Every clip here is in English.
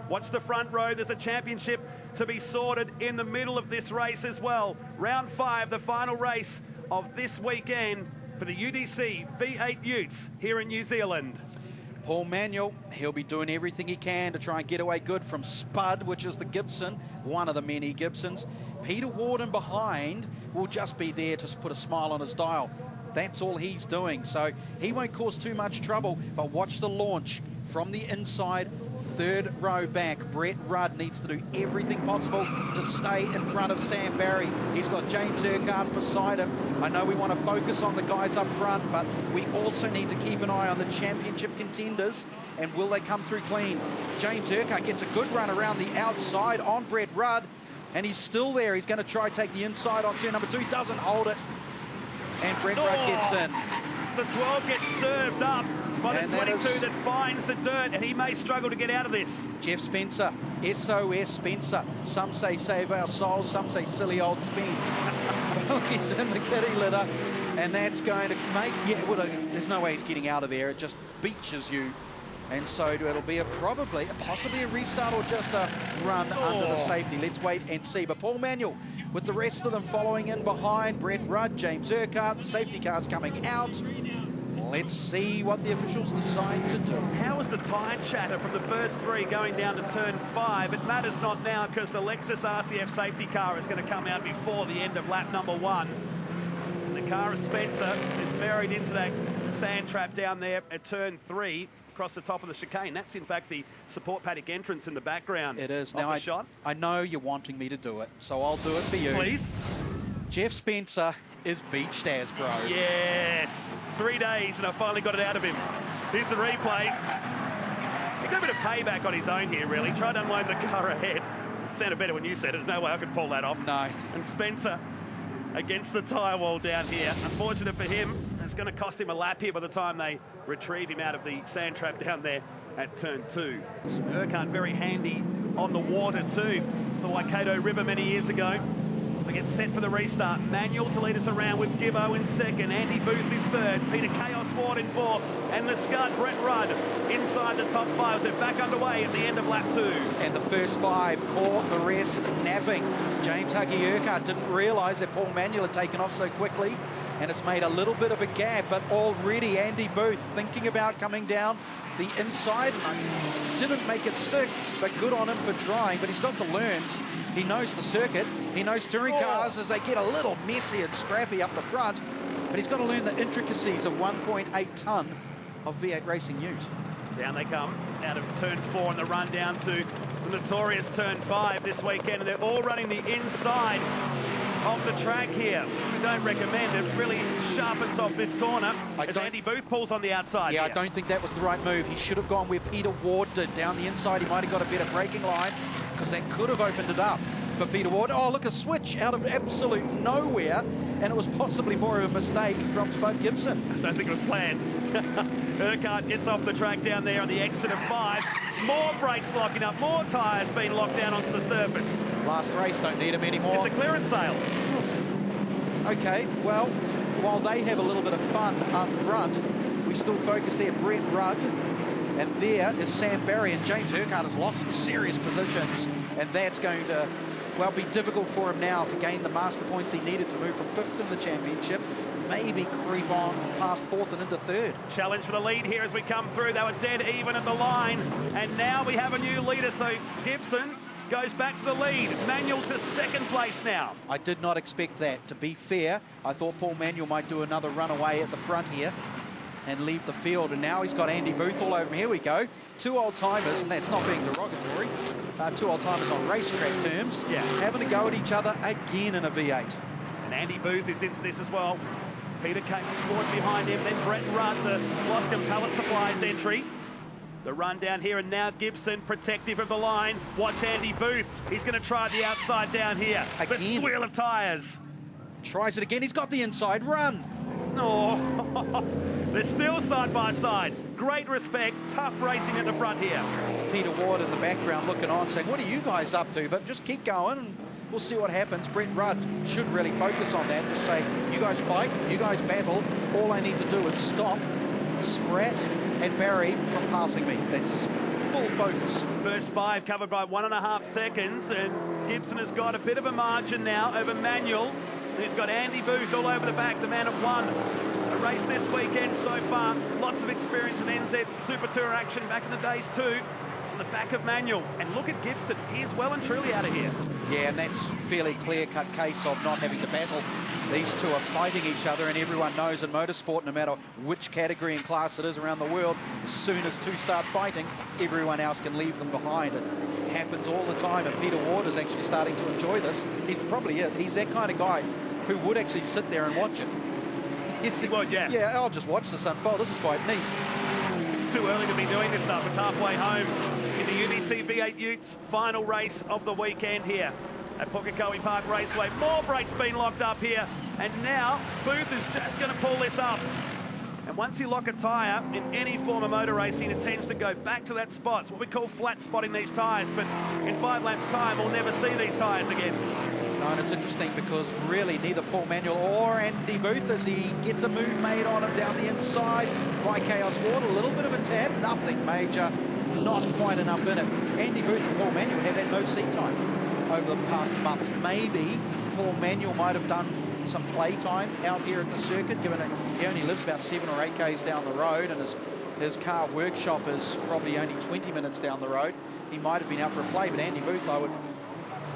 Watch the front row. There's a championship to be sorted in the middle of this race as well. Round 5, the final race of this weekend for the UDC V8 Utes here in New Zealand. Paul Manuel, he'll be doing everything he can to try and get away good from Spud, which is the Gibson, one of the many Gibsons. Peter Warden behind will just be there to put a smile on his dial. That's all he's doing, so he won't cause too much trouble, but watch the launch from the inside, third row back. Brett Rudd needs to do everything possible to stay in front of Sam Barry. He's got James Urquhart beside him. I know we want to focus on the guys up front, but we also need to keep an eye on the championship contenders, and will they come through clean? James Urquhart gets a good run around the outside on Brett Rudd, and he's still there. He's going to try take the inside on turn number 2. He doesn't hold it, and Brett Rudd gets in. The 12 gets served up by the 22 that finds the dirt, and he may struggle to get out of this. Jeff Spencer, SOS Spencer. Some say save our souls, some say silly old Spence. Well, he's in the kitty litter, and that's going to make, there's no way he's getting out of there. It just beaches you. And so it'll be possibly a restart or just a run under the safety. Let's wait and see. But Paul Manuel, with the rest of them following in behind, Brett Rudd, James Urquhart, the safety car's coming out. Let's see what the officials decide to do. How was the tyre chatter from the first 3 going down to turn 5? It matters not now, because the Lexus RCF safety car is going to come out before the end of lap number 1. And the car of Spencer is buried into that sand trap down there at turn 3. Across the top of the chicane. That's in fact the support paddock entrance in the background. It is. Now I know you're wanting me to do it, so I'll do it for you. Please. Jeff Spencer is beached as, bro. Yes. 3 days and I finally got it out of him. Here's the replay. He got a bit of payback on his own here, really. Tried to unload the car ahead. It sounded better when you said it. There's no way I could pull that off. No. And Spencer against the tyre wall down here. Unfortunate for him. It's going to cost him a lap here by the time they retrieve him out of the sand trap down there at turn 2. Urquhart very handy on the water too. The Waikato River many years ago. So gets set for the restart. Manuel to lead us around with Gibbo in second. Andy Booth is third. Peter Chaos Ward in fourth. And the Scud, Brett Rudd, inside the top 5. So back underway at the end of lap 2. And the first 5 caught the rest napping. James Huggy Urquhart didn't realise that Paul Manuel had taken off so quickly, and it's made a little bit of a gap, but already Andy Booth thinking about coming down the inside. Didn't make it stick, but good on him for trying, but he's got to learn. He knows the circuit. He knows touring cars as they get a little messy and scrappy up the front, but he's got to learn the intricacies of 1.8 tonne of V8 Racing Ute. Down they come out of turn 4 and the run down to the notorious turn 5 this weekend, and they're all running the inside of the track here, which we don't recommend. It really sharpens off this corner as Andy Booth pulls on the outside. Yeah, I don't think that was the right move. He should have gone where Peter Ward did, down the inside. He might have got a better braking line, because that could have opened it up for Peter Ward. Oh, look, a switch out of absolute nowhere, and it was possibly more of a mistake from Spud Gibson. I don't think it was planned. Urquhart gets off the track down there on the exit of 5. More brakes locking up, more tyres being locked down onto the surface. Last race, don't need them anymore. It's a clearance sale. Okay, well, while they have a little bit of fun up front, we still focus there. Brett Rudd, and there is Sam Barry, and James Urquhart has lost some serious positions, and that's going to, well, be difficult for him now to gain the master points he needed to move from 5th in the championship, maybe creep on past 4th and into 3rd. Challenge for the lead here as we come through. They were dead even at the line, and now we have a new leader, so Gibson goes back to the lead. Manuel to 2nd place now. I did not expect that. To be fair, I thought Paul Manuel might do another runaway at the front here and leave the field, and now he's got Andy Booth all over him. Here we go. 2 old-timers, and that's not being derogatory, 2 old-timers on racetrack terms, having to go at each other again in a V8. And Andy Booth is into this as well. Peter Chaos Ward behind him, then Brett Rudd, the Loscombe Pallet Supplies entry. The run down here, and now Gibson protective of the line. Watch Andy Booth. He's going to try the outside down here. Again. The squeal of tyres. Tries it again. He's got the inside run. Oh, they're still side by side. Great respect. Tough racing at the front here. Peter Ward in the background looking on, saying, what are you guys up to? But just keep going, and we'll see what happens. Brett Rudd should really focus on that. Just say, you guys fight, you guys battle. All I need to do is stop Spratt and Barry from passing me. That's as full focus. First 5 covered by 1.5 seconds, and Gibson has got a bit of a margin now over Manuel, who's got Andy Booth all over the back, the man of one. A race this weekend so far, lots of experience in NZ Super Tour action back in the days too. It's on the back of Manuel, and look at Gibson, he is well and truly out of here. Yeah, and that's fairly clear-cut case of not having to battle. These two are fighting each other, and everyone knows in motorsport, no matter which category and class it is around the world, as soon as two start fighting, everyone else can leave them behind. It happens all the time, and Peter Ward is actually starting to enjoy this. He's that kind of guy who would actually sit there and watch it. Well, yeah. Yeah, I'll just watch this unfold. This is quite neat. It's too early to be doing this stuff. It's halfway home in the UBC V8 Utes final race of the weekend here at Pukekohe Park Raceway. More brakes being locked up here, and now Booth is just going to pull this up. And once you lock a tyre in any form of motor racing, it tends to go back to that spot. It's what we call flat spotting these tyres, but in 5 laps' time, we'll never see these tyres again. No, and it's interesting because really neither Paul Manuel or Andy Booth, as he gets a move made on him down the inside by Chaos Ward, a little bit of a tap, nothing major, not quite enough in it. Andy Booth and Paul Manuel have had no seat time over the past months. Maybe Paul Manuel might have done some play time out here at the circuit, given that he only lives about 7 or 8 k's down the road, and his car workshop is probably only 20 minutes down the road. He might have been out for a play, but Andy Booth, I would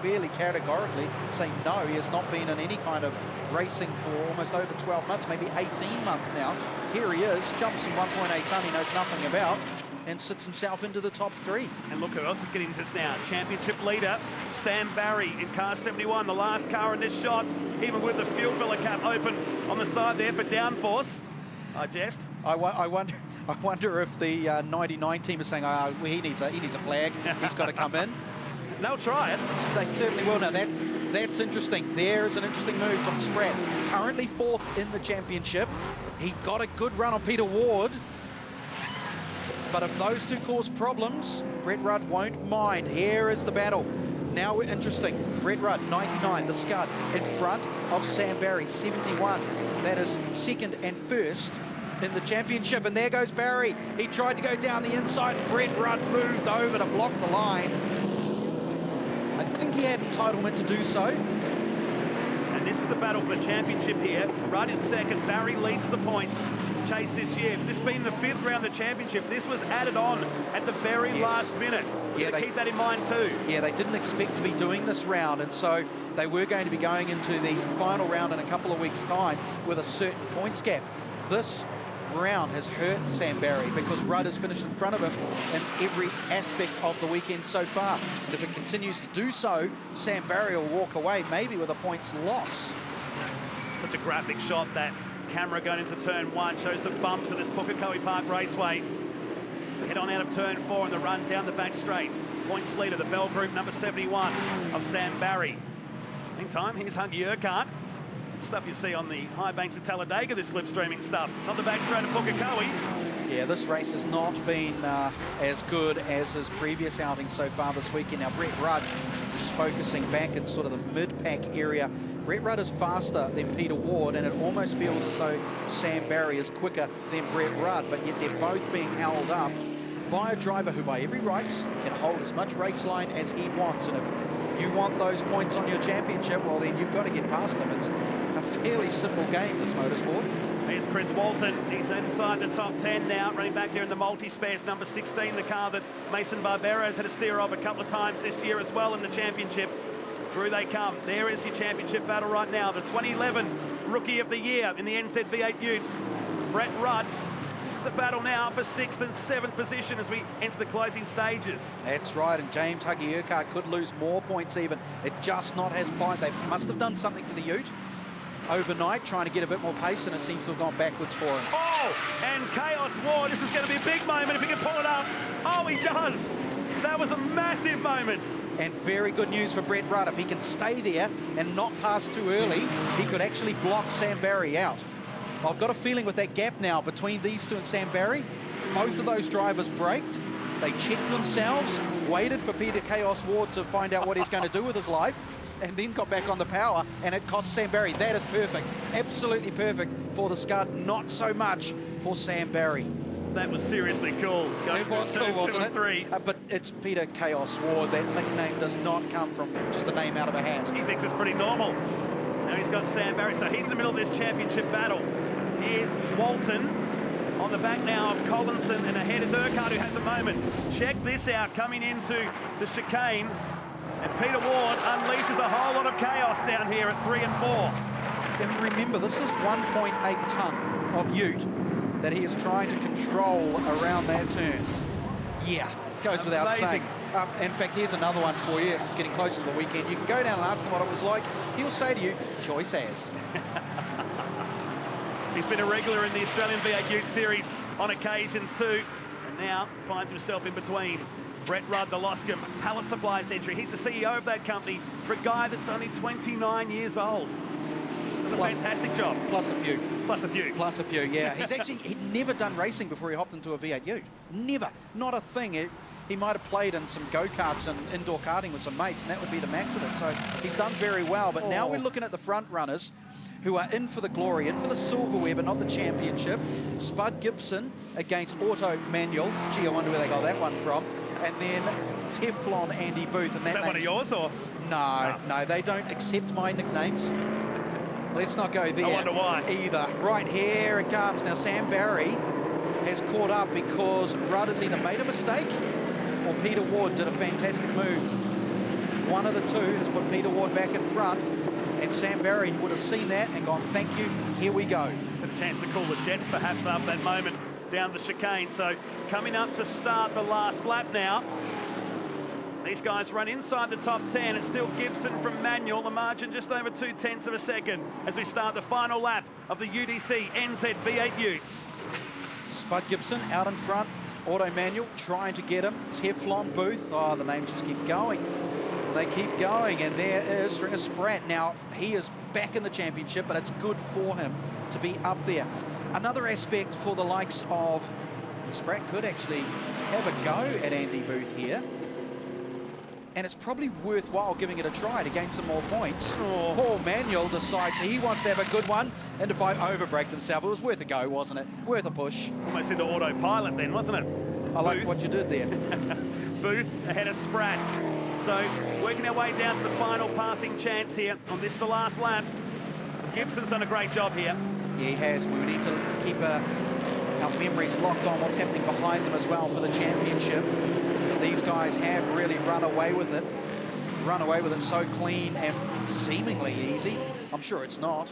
fairly categorically say no, he has not been in any kind of racing for almost over 12 months, maybe 18 months now. Here he is, jumps in 1.8 tonne he knows nothing about, and sits himself into the top 3. And look who else is getting into this now. Championship leader, Sam Barry in car 71, the last car in this shot, even with the fuel filler cap open on the side there for downforce. I jest. I wonder if the 99 team is saying, oh, he needs a flag, he's got to come in. They'll try it. They certainly will. Now that's interesting. There is an interesting move from Spratt. Currently 4th in the championship. He got a good run on Peter Ward. But if those two cause problems, Brett Rudd won't mind. Here is the battle. Now interesting. Brett Rudd, 99, the Scud, in front of Sam Barry, 71. That is 2nd and 1st in the championship. And there goes Barry. He tried to go down the inside, and Brett Rudd moved over to block the line. I think he had entitlement to do so. And this is the battle for the championship here. Rudd is 2nd. Barry leads the points chase this year. This being the 5th round of the championship, this was added on at the very last minute. Yeah, keep that in mind too. Yeah, they didn't expect to be doing this round, and so they were going to be going into the final round in a couple of weeks' time with a certain points gap. This round has hurt Sam Barry because Rudd has finished in front of him in every aspect of the weekend so far. And if it continues to do so, Sam Barry will walk away maybe with a points loss. Such a graphic shot, that camera going into turn 1 shows the bumps of this Pukekohe Park Raceway. Head on out of turn 4 and the run down the back straight. Points leader, the Bell Group, number 71 of Sam Barry. Meantime, here's Huggy Urquhart. Stuff you see on the high banks of Talladega, this slipstreaming stuff. Not the back straight of Pukekohe. Yeah, this race has not been as good as his previous outing so far this weekend. Now, Brett Rudd is focusing back in sort of the mid-pack area. Brett Rudd is faster than Peter Ward, and it almost feels as though Sam Barry is quicker than Brett Rudd, but yet they're both being held up by a driver who, by every rights, can hold as much race line as he wants. And if you want those points on your championship, well, then you've got to get past him. It's a fairly simple game, this motorsport. Here's Chris Walton. He's inside the top 10 now, running back there in the multi-spares, number 16, the car that Mason Barbero's had to steer of a couple of times this year as well in the championship. Through they come. There is your championship battle right now. The 2011 Rookie of the Year in the NZ V8 Utes, Brett Rudd. This is the battle now for 6th and 7th position as we enter the closing stages. That's right, and James Huggy Urquhart could lose more points even. It just not has fine. They must have done something to the Ute overnight, trying to get a bit more pace, and it seems to have gone backwards for him. Oh, and Chaos Ward, this is going to be a big moment if he can pull it up. Oh, he does. That was a massive moment. And very good news for Brett Rudd. If he can stay there and not pass too early, he could actually block Sam Barry out. I've got a feeling with that gap now between these two and Sam Barry, both of those drivers braked. They checked themselves, waited for Peter Chaos Ward to find out what he's going to do with his life, and then got back on the power, and it cost Sam Barry. That is perfect. Absolutely perfect for the Scud, not so much for Sam Barry. That was seriously cool. It was cool, wasn't it? 3. But it's Peter Chaos Ward. That nickname does not come from just a name out of a hat. He thinks it's pretty normal. Now he's got Sam Barry, so he's in the middle of this championship battle. Here's Walton on the back now of Collinson, and ahead is Urquhart, who has a moment. Check this out, coming into the chicane, and Peter Ward unleashes a whole lot of chaos down here at 3 and 4. And remember, this is 1.8 tonne of ute that he is trying to control around that turn. Yeah, goes without saying. In fact, here's another one for you as it's getting closer to the weekend. You can go down and ask him what it was like. He'll say to you, choice as. He's been a regular in the Australian V8 Ute Series on occasions too, and now finds himself in between Brett Rudd, the Loscombe Pallet Supplies entry. He's the CEO of that company for a guy that's only 29 years old. Does a fantastic job. Plus a few. Plus a few. Plus a few, yeah. He'd never done racing before he hopped into a V8 Ute. Never. Not a thing. He might have played in some go-karts and indoor karting with some mates, and that would be the max of it. So he's done very well. But now we're looking at the front runners who are in for the glory, in for the silverware, but not the championship. Spud Gibson against Auto Manual. Gee, I wonder where they got that one from. And then Teflon Andy Booth. And Is that one of yours, or? No, they don't accept my nicknames. Let's not go there. I wonder why. Either. Right, here it comes. Now, Sam Barry has caught up because Rudd has either made a mistake or Peter Ward did a fantastic move. One of the two has put Peter Ward back in front, and Sam Barry would have seen that and gone, thank you, here we go. Had a chance to call the jets perhaps after that moment down the chicane. So coming up to start the last lap now. These guys run inside the top 10. It's still Gibson from Manual. The margin just over 0.2 of a second as we start the final lap of the UDC NZ V8 Utes. Spud Gibson out in front. Auto Manual trying to get him. Teflon Booth. Oh, the names just keep going. They keep going, and there is Stringer Spratt. Now, he is back in the championship, but it's good for him to be up there. Another aspect for the likes of Spratt could actually have a go at Andy Booth here. And it's probably worthwhile giving it a try to gain some more points. Oh. Paul Manuel decides he wants to have a good one, and if I overbraked himself, it was worth a go, wasn't it? Worth a push. Almost into autopilot then, wasn't it? I like what you did there. Booth ahead of Spratt. So working our way down to the final passing chance here on this, the last lap. Gibson's done a great job here. Yeah, he has. We need to keep our memories locked on what's happening behind them as well for the championship. But these guys have really run away with it. Run away with it so clean and seemingly easy. I'm sure it's not.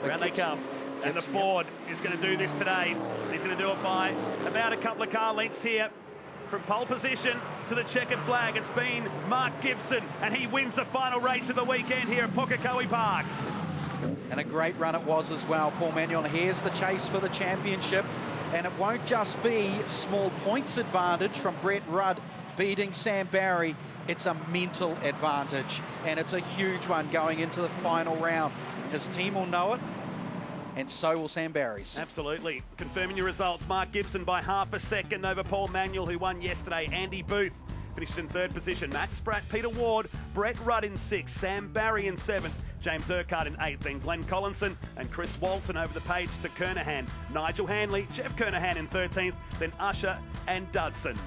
Around they come. And the Ford is going to do this today. He's going to do it by about a couple of car lengths here. From pole position to the checkered flag, it's been Mark Gibson, and he wins the final race of the weekend here at Pukekohe Park. And a great run it was as well, Paul Manuel. Here's the chase for the championship, and it won't just be small points advantage from Brett Rudd beating Sam Barry. It's a mental advantage, and it's a huge one going into the final round. His team will know it, and so will Sam Barry's. Absolutely. Confirming your results, Mark Gibson by half a second over Paul Manuel, who won yesterday. Andy Booth finishes in 3rd position. Matt Spratt, Peter Ward, Brett Rudd in 6th, Sam Barry in 7th, James Urquhart in 8th, then Glenn Collinson and Chris Walton over the page to Kernahan, Nigel Hanley, Jeff Kernahan in 13th, then Usher and Dudson.